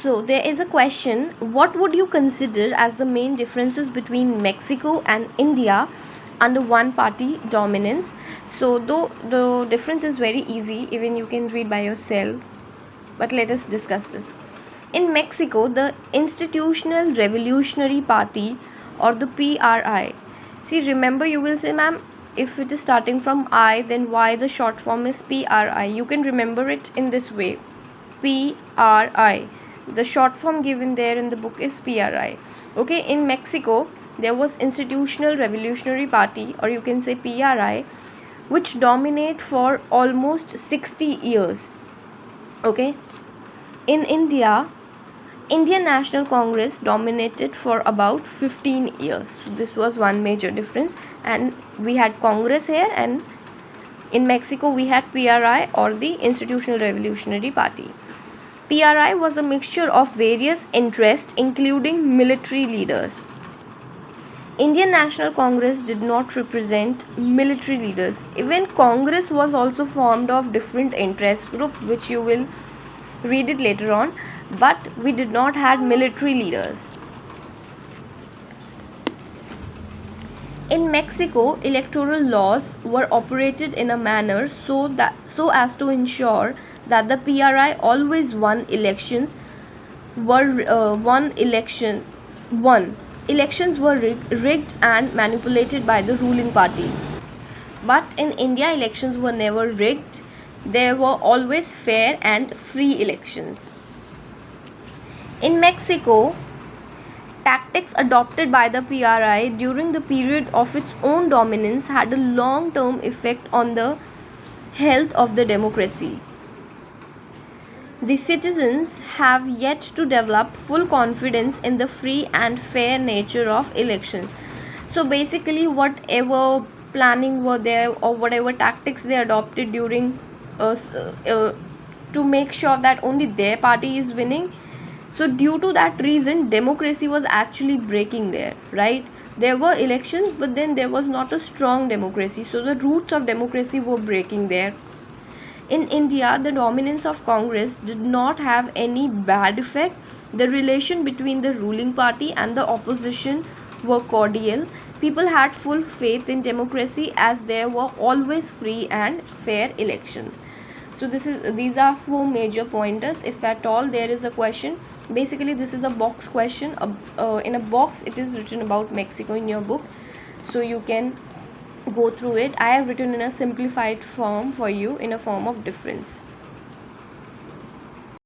So there is a question, what would you consider as the main differences between Mexico and India under one party dominance? So though the difference is very easy, even you can read by yourself, but let us discuss this. In Mexico, the Institutional Revolutionary Party, or the PRI. See, remember, you will say, ma'am, if it is starting from I, then why the short form is PRI? You can remember it in this way, PRI. The short form given there in the book is PRI. Okay, in Mexico, there was Institutional Revolutionary Party, or you can say PRI, which dominate for almost 60 years. Okay, in India, Indian National Congress dominated for about 15 years. So this was one major difference, and we had Congress here, and in Mexico we had PRI, or the Institutional Revolutionary Party. PRI was a mixture of various interests including military leaders. Indian National Congress did not represent military leaders. Even Congress was also formed of different interest groups, which you will read it later on, but we did not have military leaders. In Mexico, electoral laws were operated in a manner so as to ensure that the PRI always won elections. Elections were rigged and manipulated by the ruling party. But in India, elections were never rigged. There were always fair and free elections. In Mexico, tactics adopted by the PRI during the period of its own dominance had a long-term effect on the health of the democracy. The citizens have yet to develop full confidence in the free and fair nature of elections. So basically, whatever planning were there, or whatever tactics they adopted during to make sure that only their party is winning, so due to that reason, democracy was actually breaking there, right? There were elections, but then there was not a strong democracy, so the roots of democracy were breaking there. In India, the dominance of Congress did not have any bad effect. The relation between the ruling party and the opposition were cordial. People had full faith in democracy, as there were always free and fair elections. So these are four major pointers. If at all there is a question, basically this is a box question. In a box it is written about Mexico in your book, so you can go through it. I have written in a simplified form for you, in a form of difference.